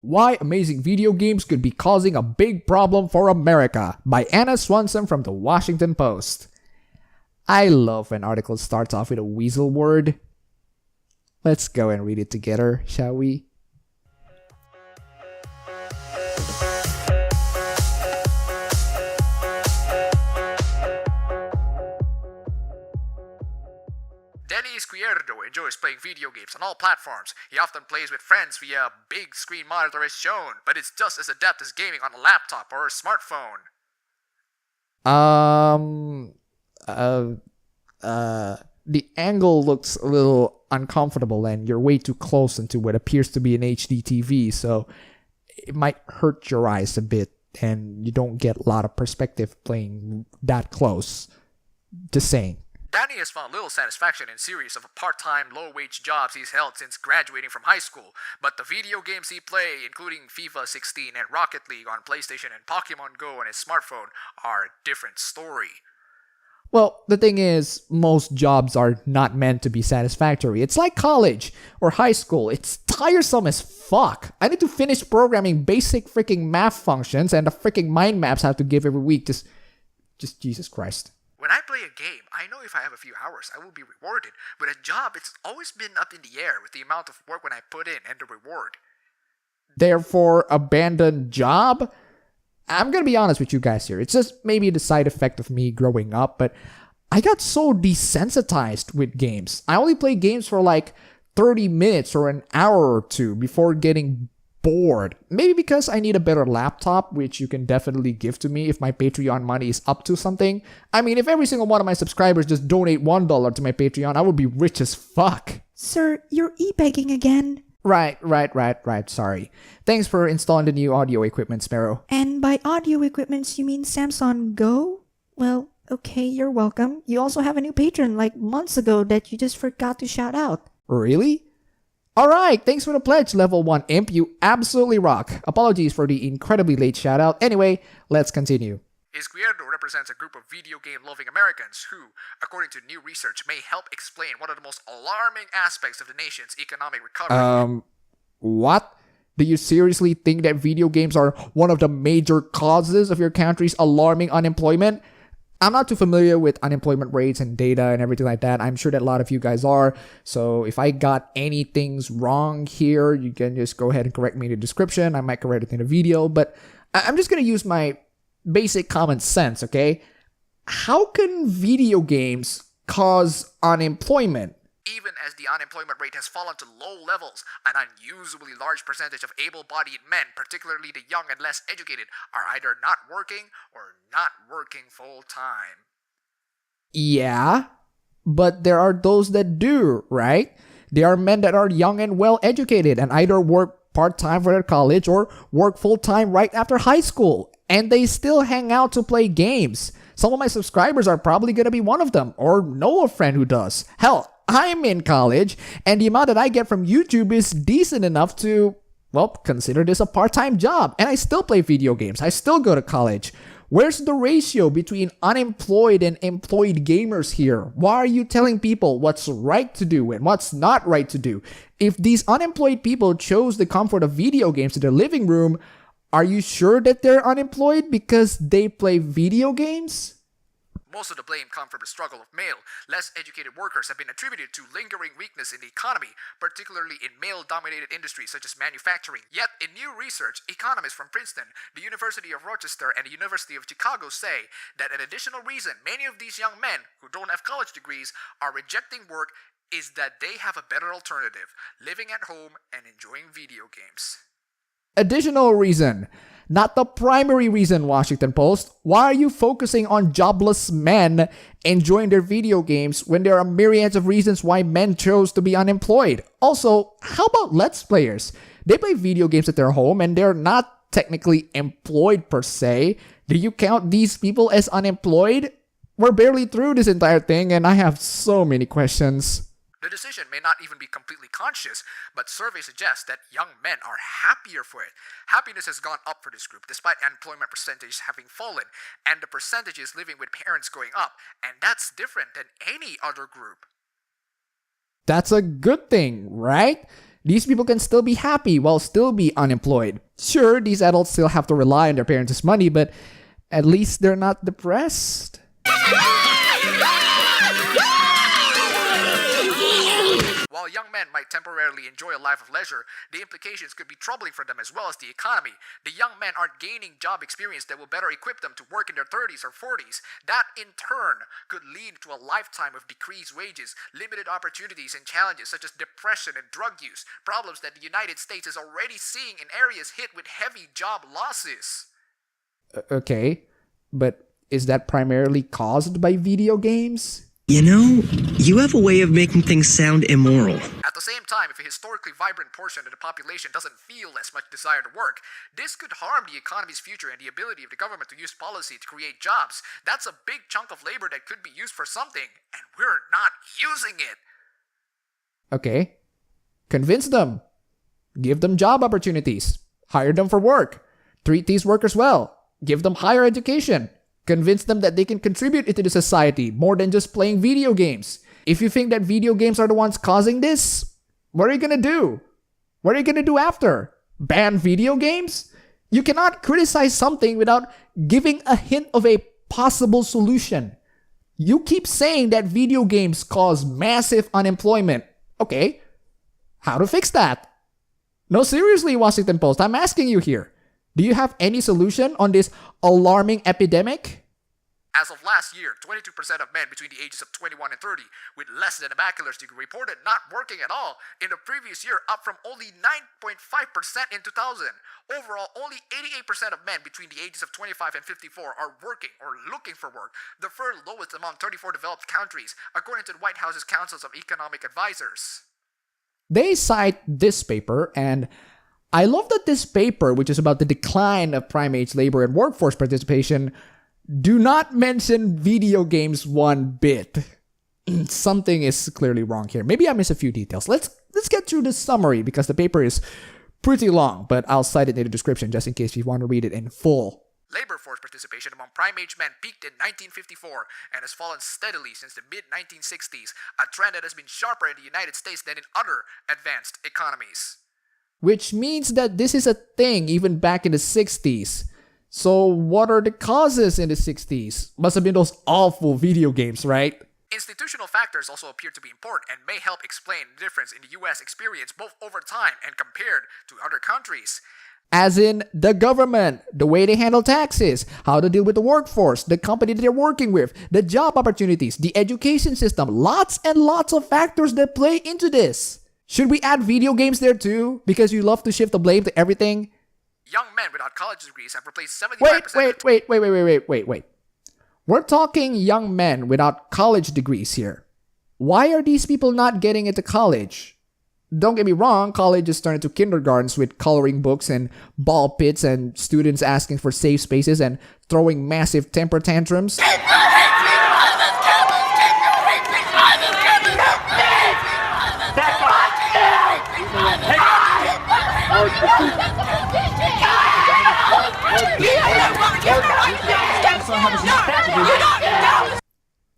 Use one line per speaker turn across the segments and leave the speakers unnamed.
Why Amazing Video Games Could Be Causing a Big Problem for America by Anna Swanson from the Washington Post. I love when articles starts off with a weasel word. Let's go and read it together, shall we?
Denny Izquierdo enjoys playing video games on all platforms. He often plays with friends via a big screen monitor as shown, but it's just as adept as gaming on a laptop or a smartphone.
The angle looks a little uncomfortable and you're way too close into what appears to be an HD TV, so it might hurt your eyes a bit and you don't get a lot of perspective playing that close. Just saying.
Danny has found little satisfaction in series of part-time, low-wage jobs he's held since graduating from high school, but the video games he plays, including FIFA 16 and Rocket League on PlayStation and Pokemon Go on his smartphone, are a different story.
Well, the thing is, most jobs are not meant to be satisfactory. It's like college or high school. It's tiresome as fuck. I need to finish programming basic freaking math functions and the freaking mind maps I have to give every week. Just Jesus Christ.
When I play a game, I know if I have a few hours, I will be rewarded. But a job, it's always been up in the air with the amount of work when I put in and the reward.
Therefore, abandoned job? I'm gonna be honest with you guys here. It's just maybe the side effect of me growing up, but I got so desensitized with games. I only play games for like 30 minutes or an hour or two before getting bored. Maybe because I need a better laptop, which you can definitely give to me if my Patreon money is up to something. I mean, if every single one of my subscribers just donate $1 to my Patreon, I would be rich as fuck.
Sir, you're e-begging again.
Right. Sorry. Thanks for installing the new audio equipment, Sparrow.
And by audio equipments, you mean Samsung Go? Well, okay, you're welcome. You also have a new patron like months ago that you just forgot to shout out.
Really? Alright, thanks for the pledge, level 1 imp. You absolutely rock. Apologies for the incredibly late shout out. Anyway, let's continue.
Izquierdo represents a group of video game-loving Americans who, according to new research, may help explain one of the most alarming aspects of the nation's economic recovery.
What? Do you seriously think that video games are one of the major causes of your country's alarming unemployment? I'm not too familiar with unemployment rates and data and everything like that. I'm sure that a lot of you guys are. So if I got anything's wrong here, you can just go ahead and correct me in the description. I might correct it in the video, but I'm just going to use my basic common sense, okay? How can video games cause unemployment?
Even as the unemployment rate has fallen to low levels, an unusually large percentage of able-bodied men, particularly the young and less educated, are either not working or not working full-time.
Yeah, but there are those that do, right? There are men that are young and well-educated and either work part-time for their college or work full-time right after high school, and they still hang out to play games. Some of my subscribers are probably going to be one of them, or know a friend who does. Hell, I'm in college, and the amount that I get from YouTube is decent enough to, well, consider this a part-time job. And I still play video games. I still go to college. Where's the ratio between unemployed and employed gamers here? Why are you telling people what's right to do and what's not right to do? If these unemployed people chose the comfort of video games in their living room, are you sure that they're unemployed because they play video games?
Most of the blame comes from the struggle of male, less educated workers have been attributed to lingering weakness in the economy, particularly in male-dominated industries such as manufacturing. Yet, in new research, economists from Princeton, the University of Rochester, and the University of Chicago say that an additional reason many of these young men who don't have college degrees are rejecting work is that they have a better alternative, living at home and enjoying video games.
Additional reason. Not the primary reason, Washington Post. Why are you focusing on jobless men enjoying their video games when there are myriads of reasons why men chose to be unemployed? Also, how about Let's Players? They play video games at their home and they're not technically employed per se. Do you count these people as unemployed? We're barely through this entire thing and I have so many questions.
The decision may not even be completely conscious, but surveys suggest that young men are happier for it. Happiness has gone up for this group, despite unemployment percentages having fallen, and the percentages living with parents going up, and that's different than any other group.
That's a good thing, right? These people can still be happy while still be unemployed. Sure, these adults still have to rely on their parents' money, but at least they're not depressed.
While young men might temporarily enjoy a life of leisure, the implications could be troubling for them as well as the economy. The young men aren't gaining job experience that will better equip them to work in their 30s or 40s. That, in turn, could lead to a lifetime of decreased wages, limited opportunities, and challenges such as depression and drug use, problems that the United States is already seeing in areas hit with heavy job losses.
Okay, but is that primarily caused by video games?
You know, you have a way of making things sound immoral.
At the same time, if a historically vibrant portion of the population doesn't feel as much desire to work, this could harm the economy's future and the ability of the government to use policy to create jobs. That's a big chunk of labor that could be used for something, and we're not using it.
Okay, convince them. Give them job opportunities. Hire them for work. Treat these workers well. Give them higher education. Convince them that they can contribute into the society more than just playing video games. If you think that video games are the ones causing this, what are you gonna do? What are you gonna do after? Ban video games? You cannot criticize something without giving a hint of a possible solution. You keep saying that video games cause massive unemployment. Okay, how to fix that? No, seriously, Washington Post, I'm asking you here. Do you have any solution on this alarming epidemic?
As of last year, 22% of men between the ages of 21 and 30 with less than a bachelor's degree reported not working at all in the previous year, up from only 9.5% in 2000. Overall, only 88% of men between the ages of 25 and 54 are working or looking for work, the third lowest among 34 developed countries, according to the White House's Councils of Economic Advisors.
They cite this paper, and I love that this paper, which is about the decline of prime age labor and workforce participation, do not mention video games one bit. Something is clearly wrong here. Maybe I miss a few details. Let's get through the summary because the paper is pretty long, but I'll cite it in the description just in case you want to read it in full.
Labor force participation among prime-age men peaked in 1954 and has fallen steadily since the mid-1960s, a trend that has been sharper in the United States than in other advanced economies.
Which means that this is a thing even back in the 60s. So what are the causes in the 60s? Must have been those awful video games, right?
Institutional factors also appear to be important and may help explain the difference in the US experience both over time and compared to other countries.
As in the government, the way they handle taxes, how to deal with the workforce, the company that they're working with, the job opportunities, the education system, lots and lots of factors that play into this. Should we add video games there too? Because you love to shift the blame to everything?
Young men without college degrees have replaced 75%.
Wait. We're talking young men without college degrees here. Why are these people not getting into college? Don't get me wrong, college is turned into kindergartens with coloring books and ball pits and students asking for safe spaces and throwing massive temper tantrums.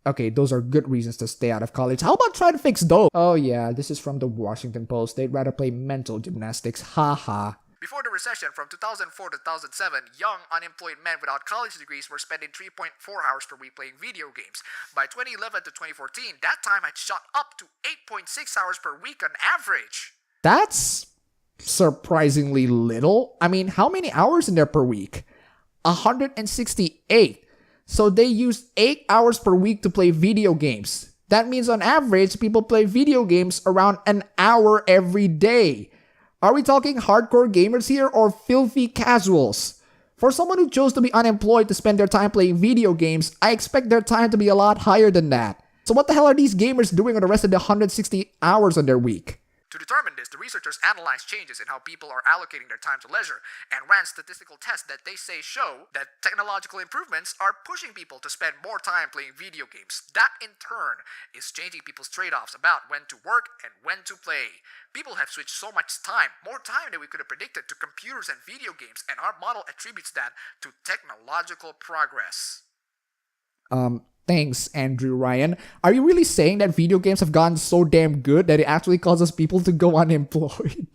Okay, those are good reasons to stay out of college. How about try to fix those? Oh yeah, this is from the Washington Post. They'd rather play mental gymnastics. Haha.
Before the recession from 2004 to 2007, young unemployed men without college degrees were spending 3.4 hours per week playing video games. By 2011 to 2014, that time had shot up to 8.6 hours per week on average.
That's surprisingly little. I mean, how many hours in there per week? 168. So they use 8 hours per week to play video games. That means on average, people play video games around an hour every day. Are we talking hardcore gamers here or filthy casuals? For someone who chose to be unemployed to spend their time playing video games, I expect their time to be a lot higher than that. So what the hell are these gamers doing on the rest of the 160 hours on their week?
To determine this, the researchers analyzed changes in how people are allocating their time to leisure and ran statistical tests that they say show that technological improvements are pushing people to spend more time playing video games. That, in turn, is changing people's trade-offs about when to work and when to play. People have switched so much time, more time than we could have predicted, to computers and video games, and our model attributes that to technological progress.
Thanks, Andrew Ryan. Are you really saying that video games have gotten so damn good that it actually causes people to go unemployed?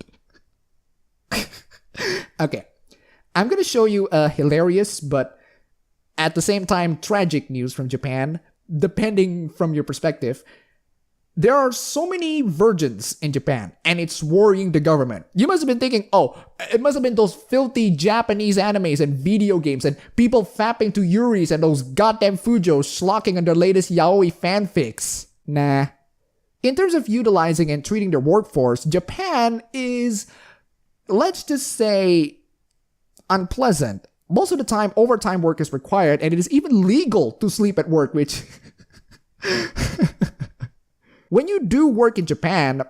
Okay, I'm gonna show you a hilarious but at the same time tragic news from Japan, depending from your perspective. There are so many virgins in Japan, and it's worrying the government. You must have been thinking, oh, it must have been those filthy Japanese animes and video games and people fapping to Yuris and those goddamn Fujos schlocking on their latest yaoi fanfics. Nah. In terms of utilizing and treating their workforce, Japan is, let's just say, unpleasant. Most of the time, overtime work is required, and it is even legal to sleep at work, which... When you do work in Japan,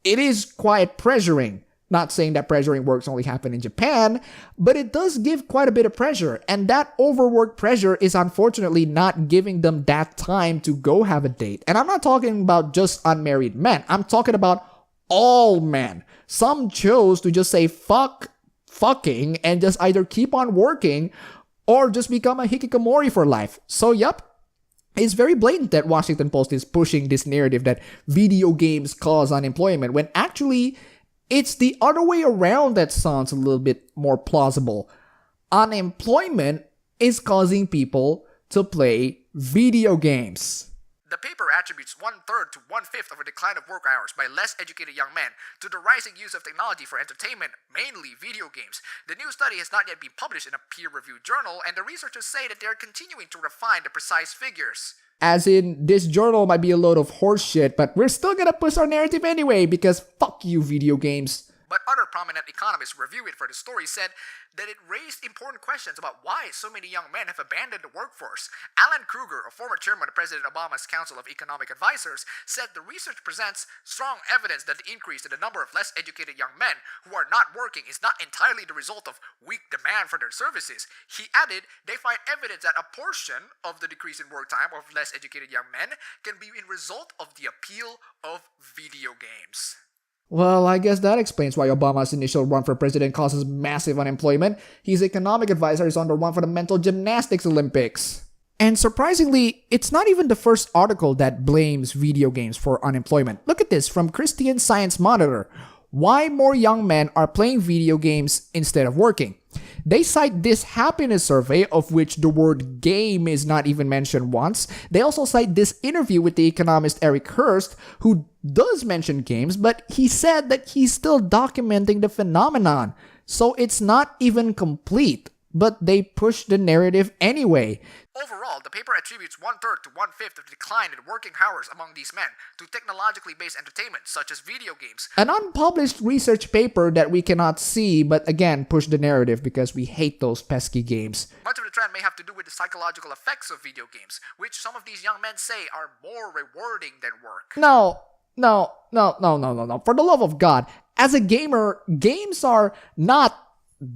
it is quite pressuring. Not saying that pressuring works only happen in Japan, but it does give quite a bit of pressure. And that overwork pressure is unfortunately not giving them that time to go have a date. And I'm not talking about just unmarried men. I'm talking about all men. Some chose to just say fucking and just either keep on working or just become a hikikomori for life. So yep. It's very blatant that Washington Post is pushing this narrative that video games cause unemployment when actually it's the other way around that sounds a little bit more plausible. Unemployment is causing people to play video games.
The paper attributes 1/3 to 1/5 of a decline of work hours by less educated young men to the rising use of technology for entertainment, mainly video games. The new study has not yet been published in a peer-reviewed journal, and the researchers say that they are continuing to refine the precise figures.
As in, this journal might be a load of horse shit, but we're still gonna push our narrative anyway because fuck you, video games.
But other prominent economists reviewing it for the story said that it raised important questions about why so many young men have abandoned the workforce. Alan Kruger, a former chairman of President Obama's Council of Economic Advisors, said the research presents strong evidence that the increase in the number of less educated young men who are not working is not entirely the result of weak demand for their services. He added they find evidence that a portion of the decrease in work time of less educated young men can be a result of the appeal of video games.
Well, I guess that explains why Obama's initial run for president causes massive unemployment. His economic advisor is on the run for the mental gymnastics Olympics. And surprisingly, it's not even the first article that blames video games for unemployment. Look at this from Christian Science Monitor. Why more young men are playing video games instead of working. They cite this happiness survey, of which the word game is not even mentioned once. They also cite this interview with the economist Eric Hurst, who does mention games, but he said that he's still documenting the phenomenon. So it's not even complete, but they push the narrative anyway.
Overall, the paper attributes 1/3 to 1/5 of the decline in working hours among these men to technologically based entertainment, such as video games.
An unpublished research paper that we cannot see, but again, push the narrative because we hate those pesky games.
Much of the trend may have to do with the psychological effects of video games, which some of these young men say are more rewarding than work.
No. For the love of God, as a gamer, games are not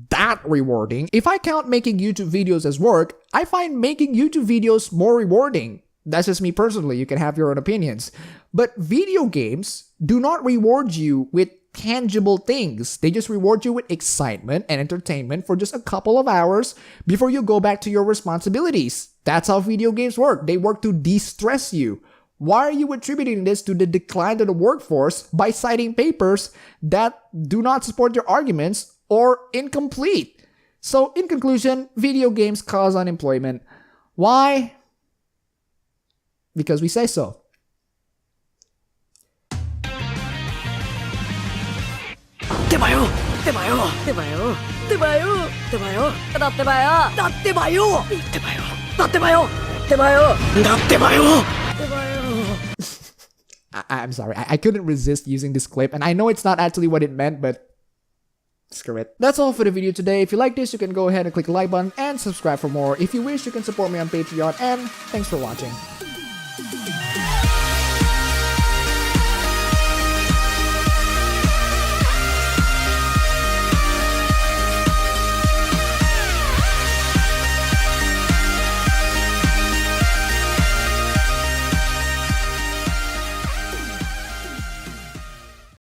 that rewarding. If I count making YouTube videos as work, I find making YouTube videos more rewarding. That's just me personally. You can have your own opinions. But video games do not reward you with tangible things. They just reward you with excitement and entertainment for just a couple of hours before you go back to your responsibilities. That's how video games work. They work to de-stress you. Why are you attributing this to the decline of the workforce by citing papers that do not support your arguments or incomplete? So, in conclusion, video games cause unemployment. Why? Because we say so. I'm sorry, I couldn't resist using this clip, and I know it's not actually what it meant, but screw it. That's all for the video today. If you like this, you can go ahead and click the like button and subscribe for more. If you wish, you can support me on Patreon, and thanks for watching.